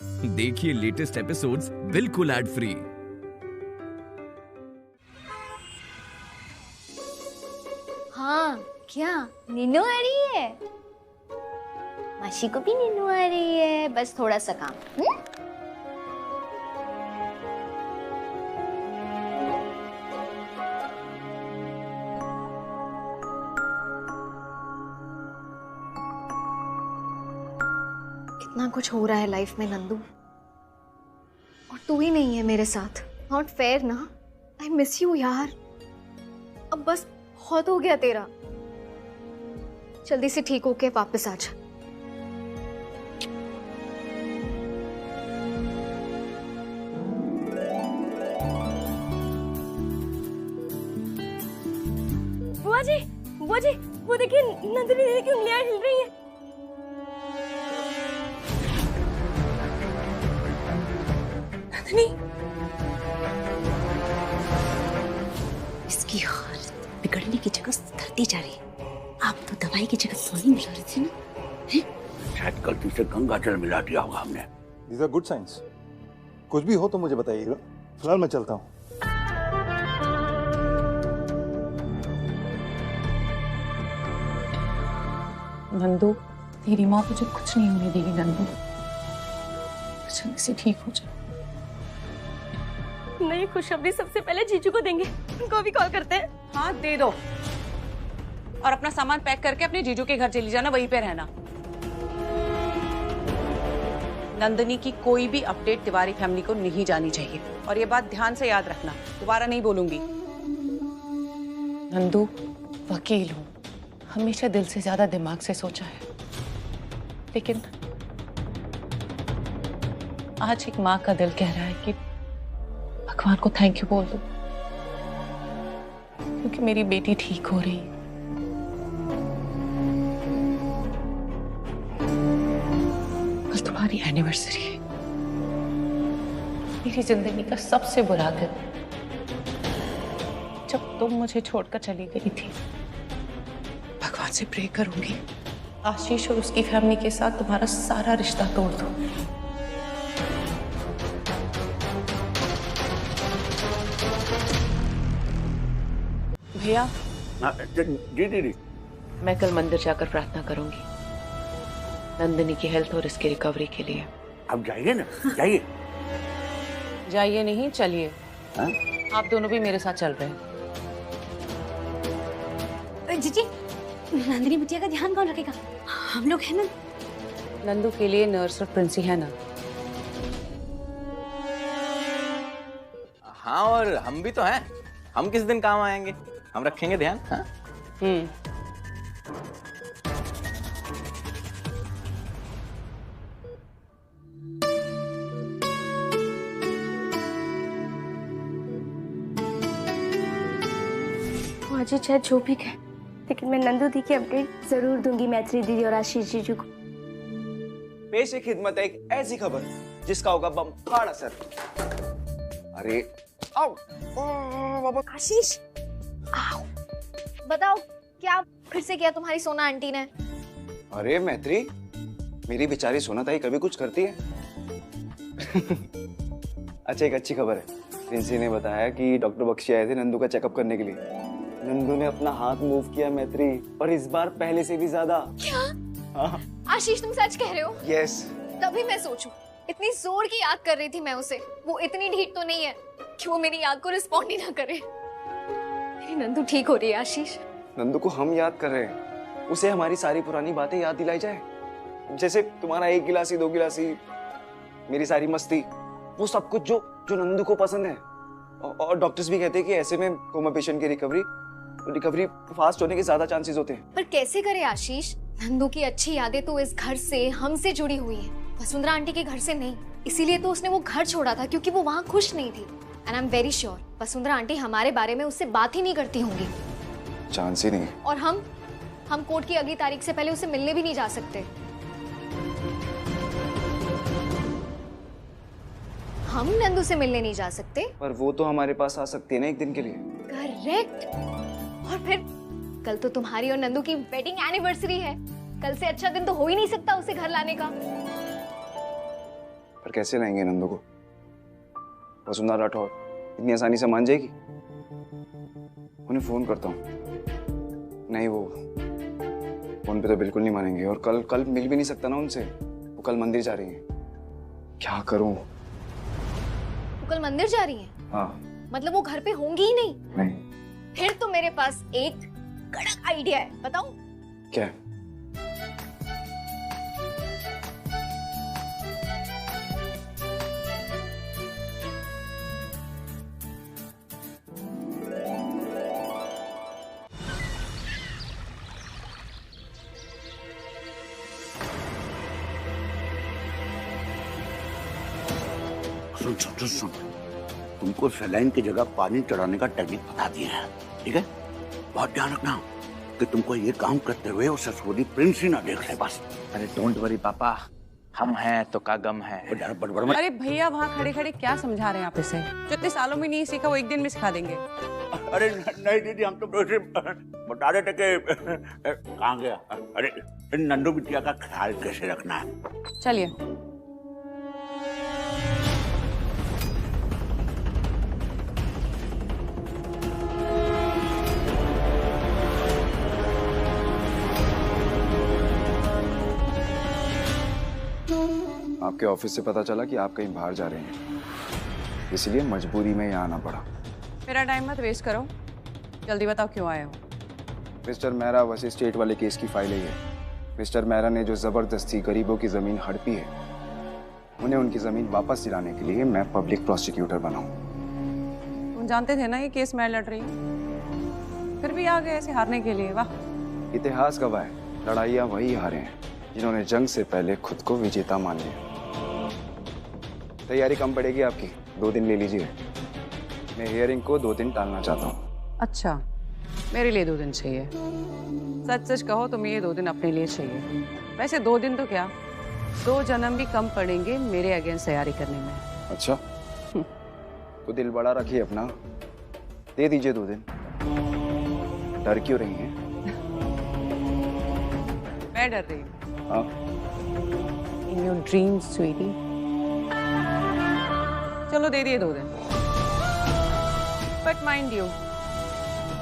देखिए latest episodes बिल्कुल ad free. हाँ, क्या नीनू आ रही है? मासी को भी नीनू आ रही है, बस थोड़ा सा काम। कितना कुछ हो रहा है लाइफ में नंदू, और तू ही नहीं है मेरे साथ। नॉट फेयर ना। आई मिस यू यार। अब बस बहुत हो गया तेरा। जल्दी से ठीक होके वापस आ जा। बुआ जी, वो देखिए नंदिनी दीदी की उंगलियां हिल रही हैं। नंदिनी, इसकी हालत बिगड़ने की जगह सुधरती जा रही है। आप तो दवाई की जगह सोनी मिला रहे थे ना? शायद गलती से गंगा जल मिला दिया होगा हमने। These are good signs. कुछ भी हो तो मुझे बताइएगा। फिलहाल मैं चलता हूँ। नंदू, तेरी माँ तुझे कुछ नहीं होने देगी नंदू। जल्दी से ठीक हो जा। नहीं, खुशखबरी सबसे पहले जीजू को देंगे। उनको भी कॉल करते हैं। हाँ दे दो, और अपना सामान पैक करके अपने जीजू के घर चली जाना, वहीं पे रहना। नंदिनी की कोई भी अपडेट तिवारी फैमिली को नहीं जानी चाहिए, और ये बात ध्यान से याद रखना, दोबारा नहीं बोलूंगी। नंदू, वकील हूँ, हमेशा दिल से ज्यादा दिमाग से सोचा है, लेकिन आज एक माँ का दिल कह रहा है कि भगवान को थैंक यू बोल दो, क्योंकि मेरी बेटी ठीक हो रही है। कल तुम्हारी एनिवर्सरी है, मेरी जिंदगी का सबसे बुरा दिन, जब तुम मुझे छोड़कर चली गई थी। भगवान से प्रे करूंगी आशीष और उसकी फैमिली के साथ तुम्हारा सारा रिश्ता तोड़ दो। भैया, जी दीदी। मैं कल मंदिर जाकर प्रार्थना करूंगी नंदिनी की हेल्थ और इसकी रिकवरी के लिए। अब जाइए ना, जाइए। जाइए नहीं, चलिए। हाँ? आप दोनों भी मेरे साथ चल रहे हैं। जीजी, नंदिनी बिटिया का ध्यान कौन रखेगा? हम लोग हैं ना। नंदू के लिए नर्स और प्रिंसी है ना। हाँ, और हम भी तो हैं। हम किस दिन काम आएंगे, हम रखेंगे ध्यान। हाँ? जी चाहे जो भी कहे, लेकिन मैं नंदू दी की अपडेट जरूर दूंगी मैत्री दीदी और आशीष जीजू को। पेश है खिदमत एक ऐसी खबर जिसका होगा बम्पार असर। अरे आओ, बाबा। आशीष, आओ। बताओ, क्या फिर से किया तुम्हारी सोना आंटी ने? अरे मैत्री, मेरी बेचारी सोना ताई कभी कुछ करती है? अच्छा, एक अच्छी खबर है। प्रिंसी ने बताया कि डॉक्टर बख्शी आए थे नंदू का चेकअप करने के लिए। नंदू ने अपना हाथ मूव किया मैत्री, और इस बार पहले से भी ज्यादा। क्या? हाँ। आशीष, तुम सच कह रहे हो? यस। तभी मैं सोचूं, इतनी जोर की याद कर रही थी मैं उसे। वो इतनी ढीठ तो नहीं है कि वो मेरी याद को रिस्पॉन्ड ही ना करे। मेरी नंदू ठीक हो रही है आशीष। नंदू को हम याद कर रहे हैं, उसे हमारी सारी पुरानी बातें याद दिलाई जाए। जैसे तुम्हारा एक गिलासी, दो गिलासी, मेरी सारी मस्ती, वो सब कुछ जो नंदू को पसंद है। और डॉक्टर्स भी कहते हैं कि ऐसे में कोमा पेशेंट की रिकवरी फास्ट होने के ज्यादा चांसेस होते हैं। पर कैसे करे आशीष? नंदू की अच्छी यादें तो इस घर से, हमसे जुड़ी हुई है, वसुंधरा आंटी के घर से नहीं। इसीलिए तो उसने वो घर छोड़ा था, क्योंकि वो वहाँ खुश नहीं थी। And I am very sure Vasundhara aunty हमारे बारे में उससे बात ही नहीं करती होंगी। चांस ही नहीं। और हम कोर्ट की अगली तारीख से पहले उसे मिलने भी नहीं जा सकते। हम नंदू से मिलने नहीं जा सकते, पर वो तो हमारे पास आ सकती है ना एक दिन के लिए। करेक्ट। और फिर कल तो तुम्हारी और नंदू की वेडिंग एनिवर्सरी है। कल से अच्छा दिन तो हो ही नहीं सकता उसे घर लाने का। पर कैसे लाएंगे नंदू को? वसुंधरा राठौर इतनी आसानी से मान जाएगी? उन्हें फोन करता हूँ। नहीं, वो फोन पे तो बिल्कुल नहीं मानेंगे, और कल मिल भी नहीं सकता ना उनसे। वो कल मंदिर जा रही हैं। क्या करूं? वो कल मंदिर जा रही हैं? हाँ। मतलब वो घर पे होंगी ही नहीं? नहीं। फिर तो मेरे पास एक कड़क आइडिया है, बताऊं? क्या? सुन, तुमको सलाइन की जगह पानी चढ़ाने का टेक्निक बता दिया है, ठीक है? बहुत ध्यान रखना कि तुमको ये काम करते हुए वो ससुरी प्रिंस ही ना देख ले बस। अरे डोंट वरी पापा, हम हैं तो का गम है। अरे भैया वहाँ खड़े खड़े क्या समझा रहे हैं आप इसे? जो इतने सालों में नहीं सीखा वो एक दिन में सिखा देंगे। अरे नहीं दीदी, हम तो बता रहे थे कि कहाँ गया। अरे नंदू बिटिया का ख्याल कैसे रखना है। चलिए। आपके ऑफिस से पता चला कि आप कहीं बाहर जा रहे हैं, इसलिए मजबूरी में यहाँ आना पड़ा। मेरा टाइम मत वेस्ट करो, जल्दी बताओ क्यों आए हो? मिस्टर मेहरा वसी स्टेट वाले केस की फाइल है। मिस्टर मेहरा ने जो जबरदस्ती गरीबों की जमीन हड़पी है, उन्हें उनकी जमीन वापस दिलाने के लिए मैं पब्लिक प्रोसिक्यूटर बना हूँ। तुम जानते थे ना ये केस मैं लड़ रही हूँ, फिर भी आ गए ऐसे हारने के लिए? वाह। इतिहास गवाह है, लड़ाइयाँ वही हारे हैं जिन्होंने जंग से पहले खुद को विजेता मान लिया। तैयारी कम पड़ेगी आपकी, 2 दिन ले लीजिए। मैं हियरिंग को 2 दिन टालना चाहता हूँ। अच्छा, मेरे लिए 2 दिन चाहिए? सच सच कहो तो ये 2 दिन अपने लिए चाहिए। वैसे 2 दिन तो क्या, 2 जन्म भी कम पड़ेंगे मेरे अगेंस्ट तैयारी करने में। अच्छा, तो दिल बड़ा रखिए अपना, दे दीजिए 2 दिन। डर क्यों रही हैं? मैं डर रही हूँ? हाँ। In your dreams, sweetie. चलो दे दिए 2 दिन। बट माइंड यू,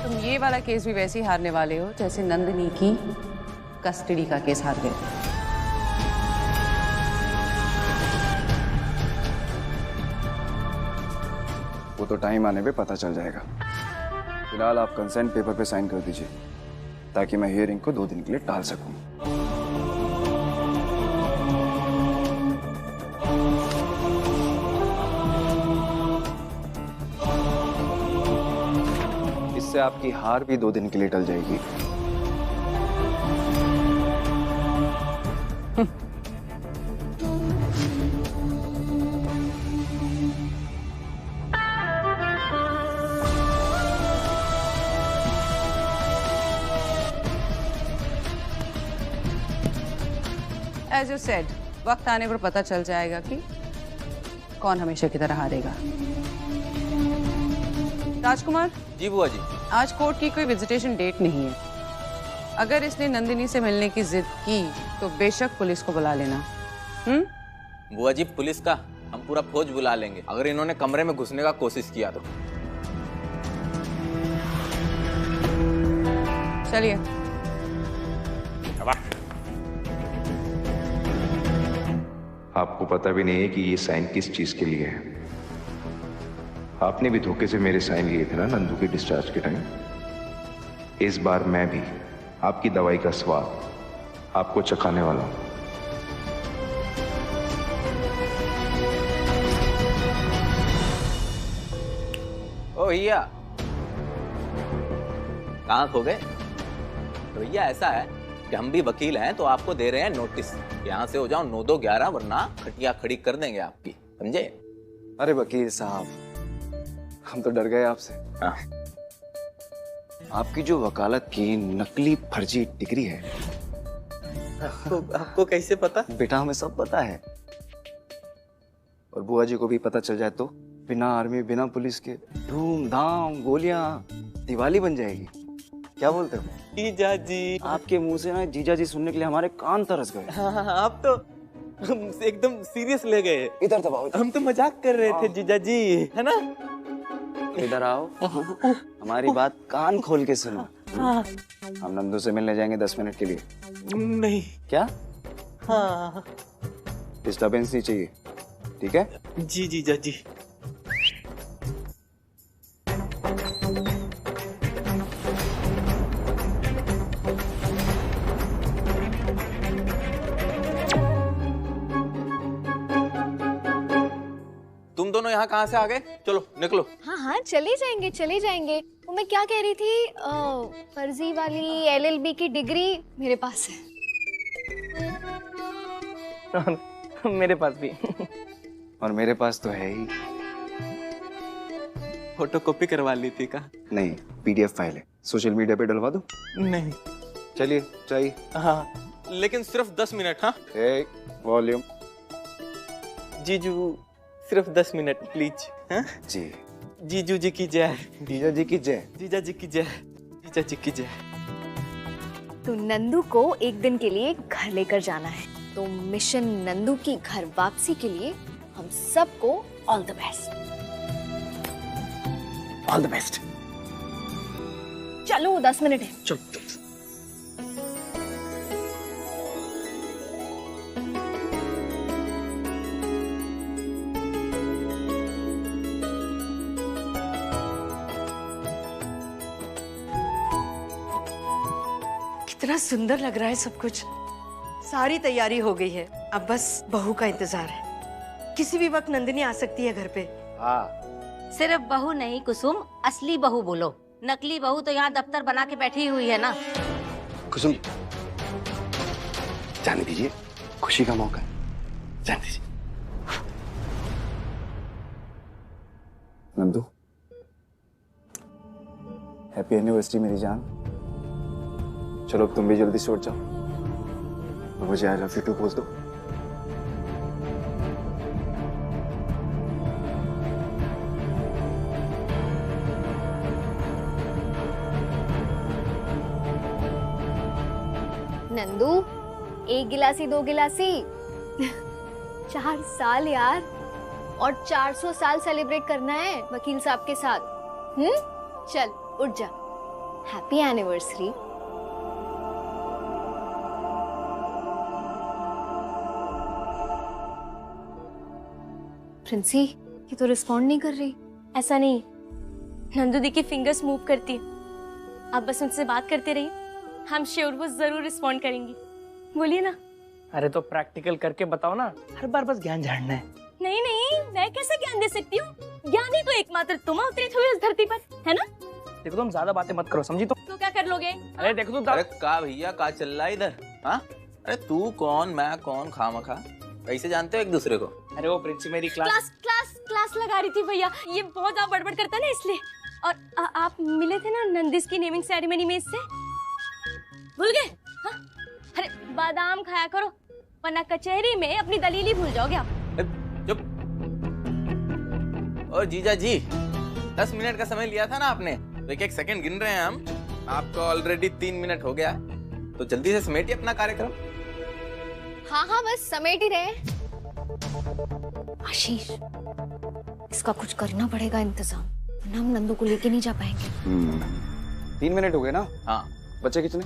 तुम ये वाला केस भी वैसे ही हारने वाले हो जैसे नंदिनी की कस्टडी का केस हार गए। वो तो टाइम आने पे पता चल जाएगा। फिलहाल आप कंसेंट पेपर पे साइन कर दीजिए ताकि मैं हियरिंग को 2 दिन के लिए टाल सकूं। इससे आपकी हार भी 2 दिन के लिए टल जाएगी। As you said, वक्त आने पर पता चल जाएगा कि कौन हमेशा की तरह हारेगा। राजकुमार जी बुआ जी। आज कोर्ट की कोई विजिटेशन डेट नहीं है। अगर इसने नंदिनी से मिलने की जिद की तो बेशक पुलिस को बुला लेना। बुआ जी, पुलिस का हम पूरा फौज बुला लेंगे अगर इन्होंने कमरे में घुसने का कोशिश किया तो। चलिए। आपको पता भी नहीं है कि ये साइन किस चीज के लिए है। आपने भी धोखे से मेरे साइन लिए थे ना नंदू के डिस्चार्ज के टाइम। इस बार मैं भी आपकी दवाई का स्वाद आपको चखाने वाला हूं। ओ भैया, कहाँ खो गए? तो भैया ऐसा है कि हम भी वकील हैं तो आपको दे रहे हैं नोटिस। यहाँ से हो जाओ 9-2-11 वरना खटिया खड़ी कर देंगे आपकी, समझे? अरे वकील साहब, हम तो डर गए आपसे। हाँ। आपकी जो वकालत की नकली फर्जी डिग्री है, आपको कैसे पता? बेटा हमें सब पता है। और बुआ जी को भी पता चल जाए तो बिना आर्मी बिना पुलिस के धूमधाम गोलियां दिवाली बन जाएगी। क्या बोलते हो? जीजा जी। आपके मुंह से ना जीजा जी सुनने के लिए हमारे कान तरस गए। हाँ, आप तो हम एकदम सीरियस ले गए। इधर दबाओ। हम तो मजाक कर रहे थे जीजा जी, है ना? इधर आओ, हमारी बात कान खोल के सुनो। हम नंदू से मिलने जाएंगे 10 मिनट के लिए। नहीं। क्या? हाँ। डिस्टर्बेंस नहीं चाहिए, ठीक है? जी जीजा जी। तुम दोनों यहाँ कहाँ से आ गए? चलो निकलो। हाँ हाँ चले जाएंगे चले जाएंगे। वो मैं क्या कह रही थी, फर्जी वाली LLB की डिग्री मेरे पास है। मेरे पास भी। और मेरे पास तो है ही। फोटोकॉपी करवा ली थी का? नहीं, PDF फाइल है, सोशल मीडिया पे डलवा दो। नहीं। चलिए चाहिए। हाँ लेकिन सिर्फ 10 मिनट। हाँ वॉल्यूम। जीजू सिर्फ 10 मिनट प्लीज। हाँ? जी। जीजू जी की जय। जीजा जी की जय। जीजा जी की जय। जीजा जी की जय। तो नंदू को एक दिन के लिए घर लेकर जाना है, तो मिशन नंदू की घर वापसी के लिए हम सबको all the best. All the best. चलो 10 मिनट है। चलो। कितना सुंदर लग रहा है सब कुछ। सारी तैयारी हो गई है, अब बस बहू का इंतजार है। किसी भी वक्त नंदिनी आ सकती है घर पे। हाँ। सिर्फ बहू नहीं कुसुम, असली बहू बोलो। नकली बहू तो यहाँ दफ्तर बना के बैठी हुई है ना। कुसुम जाने दीजिए, खुशी का मौका है, जाने दीजिए। नंदू, हैप्पी एनिवर्सरी मेरी जान। चलो तुम भी जल्दी सो जाओ और मुझे आई लव यू टू बोल दो। नंदू, 1 गिलासी 2 गिलासी 4 साल यार, और 400 साल सेलिब्रेट करना है वकील साहब के साथ। चल उठ जा। Happy anniversary. प्रिंसी, ये तो रिस्पॉन्ड नहीं कर रही। ऐसा नहीं, नंदू दी की फिंगर्स मूव करती है। आप बस उनसे बात करते रहिए, हम श्योर वो जरूर रिस्पॉन्ड करेंगी। बोलिए ना। अरे तो प्रैक्टिकल करके बताओ ना, हर बार बस ज्ञान झाड़ना है। नहीं नहीं, मैं कैसे ज्ञान दे सकती हूँ? ज्ञान ही तो एकमात्र तुम अवतरित हुई इस धरती पर, है ना? देखो तुम ज्यादा बातें मत करो, समझी? तो क्या कर लोगे? अरे देखो तुम। अरे का भैया का चल रहा है इधर? हाँ? अरे तू कौन मैं कौन, खामखा कैसे जानते हो एक दूसरे को? अरे वो प्रिंसी मेरी क्लास लगा रही थी भैया, ये बहुत आप बड़बड़ करता है ना इसलिए। और आप मिले थे ना नंदिस की नेमिंग सेरेमनी में, इससे भूल गए? हाँ? अरे बादाम खाया करो, वरना कचहरी में अपनी दलील ही भूल जाओगे आप। चुप। और जीजा जी 10 मिनट का समय लिया था ना आपने, तो एक सेकंड गिन रहे हैं हम। आपको ऑलरेडी 3 मिनट हो गया, तो जल्दी से समेटिए अपना कार्यक्रम। हाँ हाँ बस समेट ही रहे। आशीष, इसका कुछ करना पड़ेगा इंतजाम, वरना हम नंदू को लेके नहीं जा पाएंगे। 3 मिनट हो गए ना? हाँ। बच्चे कितने?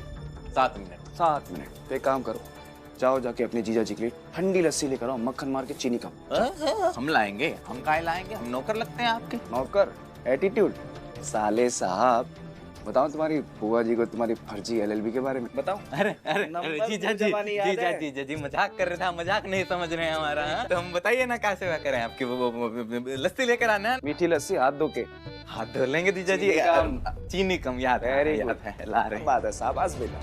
7 मिनट। 7 मिनट। तो एक काम करो, जाओ जाके अपने जीजा जी के लिए ठंडी लस्सी लेकर आओ, मक्खन मार के चीनी कम। हम लाएंगे, हम काहे लाएंगे? हम नौकर लगते हैं आपके? नौकर? एटीट्यूड? साले साहब, बताओ तुम्हारी बुआ जी को तुम्हारी फर्जी LLB के बारे में बताओ। अरे जीजा जी मजाक कर रहे थे, मजाक नहीं समझ रहे हैं हमारा। तो हम बताइए ना क्या सेवा करें आपकी? वो लस्सी लेकर आना है। मीठी लस्सी हाथ धो के। हाथ धो लेंगे जीजा जी। चीनी कम, याद है ला रहे। बात है शाबाश बेटा।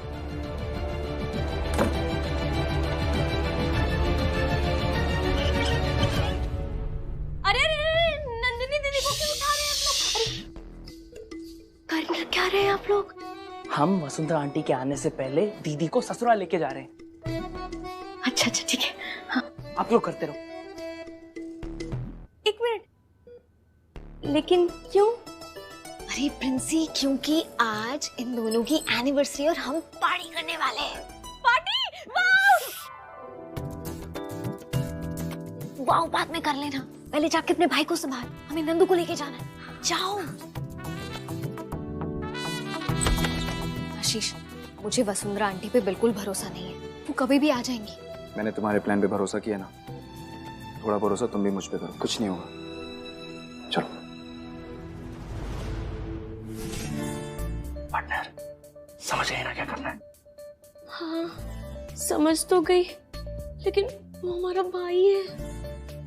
अरे नंदिनी दीदी को क्यों उठा रहे हैं आप लोग? करना क्या रहे हैं आप लोग? हम वसुंधरा आंटी के आने से पहले दीदी को ससुराल लेके जा रहे हैं। अच्छा ठीक है। हाँ। आप लोग करते रहो। 1 मिनट, लेकिन क्यों? अरे प्रिंसी, क्योंकि आज इन दोनों की एनिवर्सरी और हम पार्टी करने वाले हैं। पार्टी? वाह! वाव बाद में कर लेना, पहले जाके अपने भाई को संभाल, हमें नंदू को लेके जाना है। जाओ। आशीष, मुझे वसुंधरा आंटी पे बिल्कुल भरोसा नहीं है, वो कभी भी आ जाएंगी। मैंने तुम्हारे प्लान पे भरोसा किया ना, थोड़ा भरोसा तुम भी मुझ पे करो, कुछ नहीं होगा। चलो पार्टनर, समझ गए ना क्या करना है? हाँ समझ तो गई, लेकिन वो हमारा भाई है।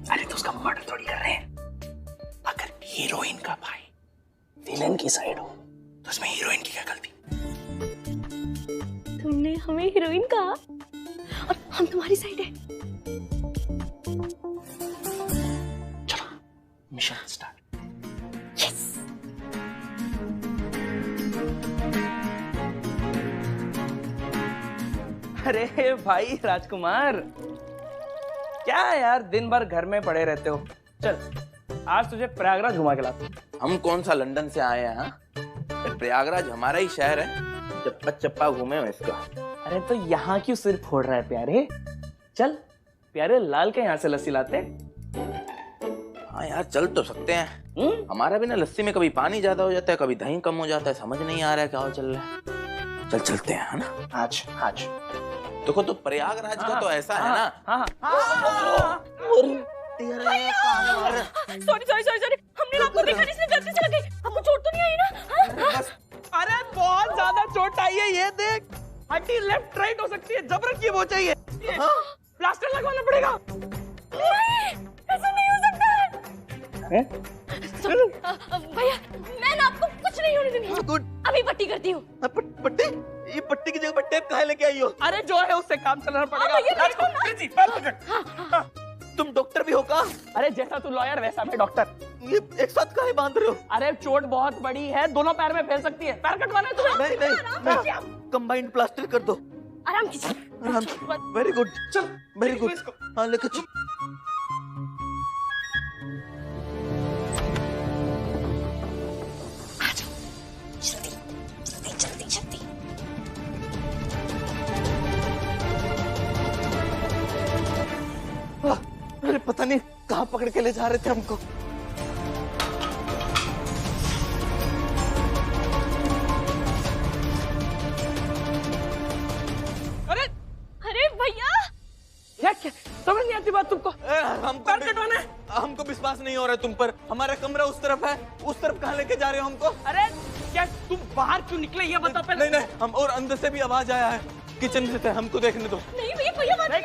अरे तो उसका मर्डर थोड़ी कर रहे हैं। अगर हीरोइन का भाई विलन की साइड हो तो उसमें हीरोइन की क्या गलती? तुमने हमें हीरोइन कहा और हम तुम्हारी साइड है। चलो मिशन स्टार्ट। अरे भाई राजकुमार, क्या यार दिन भर घर में पड़े रहते हो? चल आज तुझे प्रयागराज घुमा के लाता हूं। हम कौन सा लंदन से आए हैं? प्रयागराज हमारा ही शहर है, चप्पा चप्पा घूमे हैं इसका। अरे तो यहाँ क्यों सिर फोड़ रहा है प्यारे? चल प्यारे लाल के यहाँ से लस्सी लाते हैं। हाँ यार चल तो सकते हैं। हमारा भी ना लस्सी में कभी पानी ज्यादा हो जाता है, कभी दही कम हो जाता है, समझ नहीं आ रहा है क्या हो चल रहा है। चल चलते हैं, है ना? आज आज देखो तो प्रयागराज का तो ऐसा है ना। सॉरी सॉरी सॉरी सॉरी, हमने आपको देखा नहीं, इसलिए गलती से लग गई। आपको चोट तो नहीं आई ना? अरे बहुत ज्यादा चोट आई है, ये देख। हड्डी लेफ्ट राइट हो सकती है, जबरन की वो चाहिए। प्लास्टर लगवाना पड़ेगा। नहीं, ऐसा नहीं हो सकता है। भैया मैं ना आपको कुछ नहीं होने दूंगी। गुड, अभी पट्टी करती हूँ। पट्टी? ये पट्टी की जगह पर टेप काहे लेके आई हो? अरे जो है उससे काम चलाना पड़ेगा। तुम डॉक्टर भी हो का? अरे जैसा तू लॉयर वैसा मैं डॉक्टर। ये एक साथ काहे बांध रहे हो? अरे चोट बहुत बड़ी है, दोनों पैर में फैल सकती है। पैर कटवाना है तुम्हें? नहीं, कंबाइंड प्लास्टर कर दो। आराम कीजिए। आराम। वेरी गुड, चल वेरी गुड। हाँ लेके चल। अरे पता नहीं कहाँ पकड़ के ले जा रहे थे हमको। अरे अरे भैया क्या क्या समझ नहीं आती बात तुमको? हमको कटवाना है। हमको विश्वास नहीं हो रहा है तुम पर। हमारा कमरा उस तरफ है, उस तरफ कहाँ लेके जा रहे हो हमको? अरे क्या तुम बाहर क्यों निकले ये बताओ पहले। नहीं नहीं, हम और अंदर से भी आवाज आया है, किचन से थे, हमको देखने दो। नहीं भैया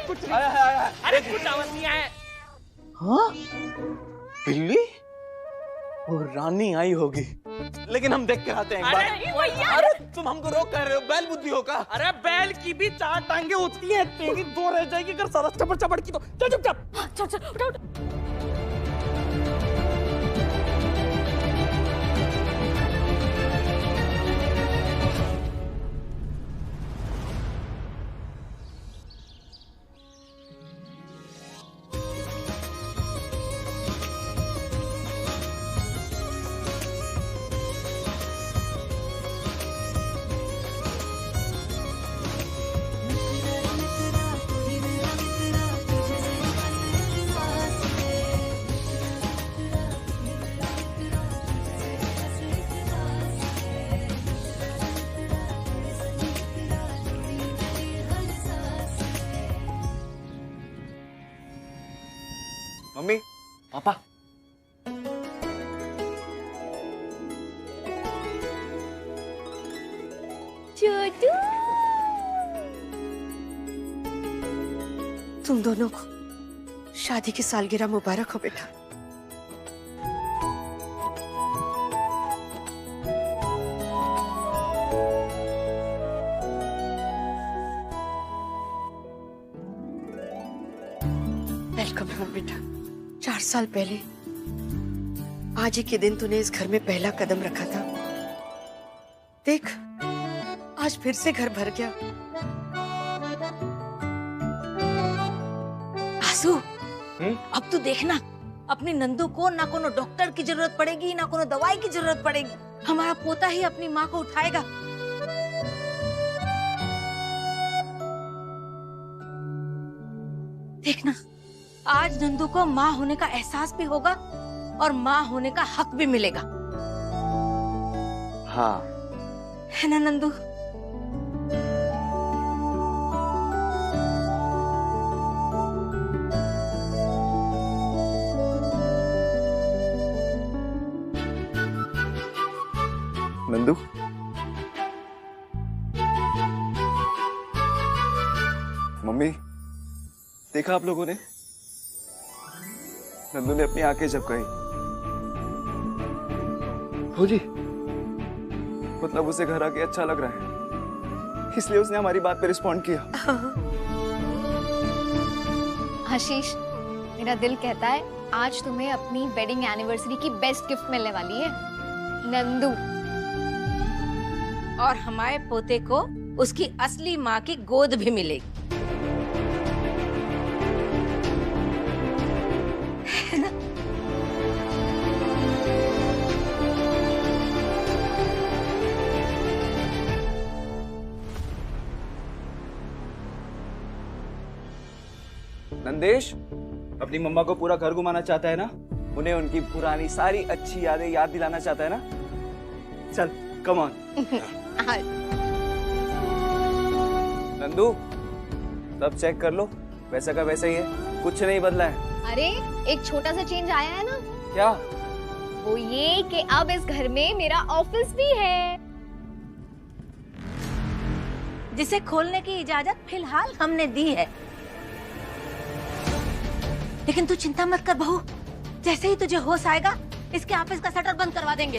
कुछ नहीं आया। अरे कुछ आवाज नहीं आया। हाँ बिल्ली और रानी आई होगी, लेकिन हम देख कर आते हैं एक बार। नहीं भैया। अरे तुम हमको रोक कर रहे हो, बैल बुद्धि होगा। अरे बैल की भी 4 टांगे होती हैं, तेरी 2 रह जाएगी अगर सारा चपड़ चपड़ की तो। चल चुप चाप। चल चल उठो उठो। मम्मी, पापा, छोटू तुम दोनों को शादी की सालगिरह मुबारक हो बेटा। वेलकम होम बेटा। 4 साल पहले आज ही के दिन तूने इस घर में पहला कदम रखा था। देख आज फिर से घर भर गया। आसू, अब तू देखना अपनी नंदू को ना कोनो डॉक्टर की जरूरत पड़ेगी ना कोनो दवाई की जरूरत पड़ेगी। हमारा पोता ही अपनी माँ को उठाएगा। देखना आज नंदू को माँ होने का एहसास भी होगा और माँ होने का हक भी मिलेगा। हाँ है ना नंदू? नंदू, मम्मी, देखा आप लोगों ने? नंदू ने अपनी आंखें झपकाई। हो जी, मतलब उसे घर आके अच्छा लग रहा है, इसलिए उसने हमारी बात पे रिस्पॉन्ड किया। आशीष, मेरा दिल कहता है आज तुम्हें अपनी वेडिंग एनिवर्सरी की बेस्ट गिफ्ट मिलने वाली है, नंदू। और हमारे पोते को उसकी असली माँ की गोद भी मिलेगी। है ना? नंदेश अपनी मम्मा को पूरा घर घुमाना चाहता है ना? उन्हें उनकी पुरानी सारी अच्छी यादें याद दिलाना चाहता है ना? चल, कम ऑन। नंदू, सब चेक कर लो, वैसा का वैसा ही है, कुछ नहीं बदला है। अरे एक छोटा सा चेंज आया है ना। क्या? वो ये कि अब इस घर में मेरा ऑफिस भी है, जिसे खोलने की इजाजत फिलहाल हमने दी है। लेकिन तू चिंता मत कर बहू, जैसे ही तुझे होश आएगा इसके ऑफिस का शटर बंद करवा देंगे।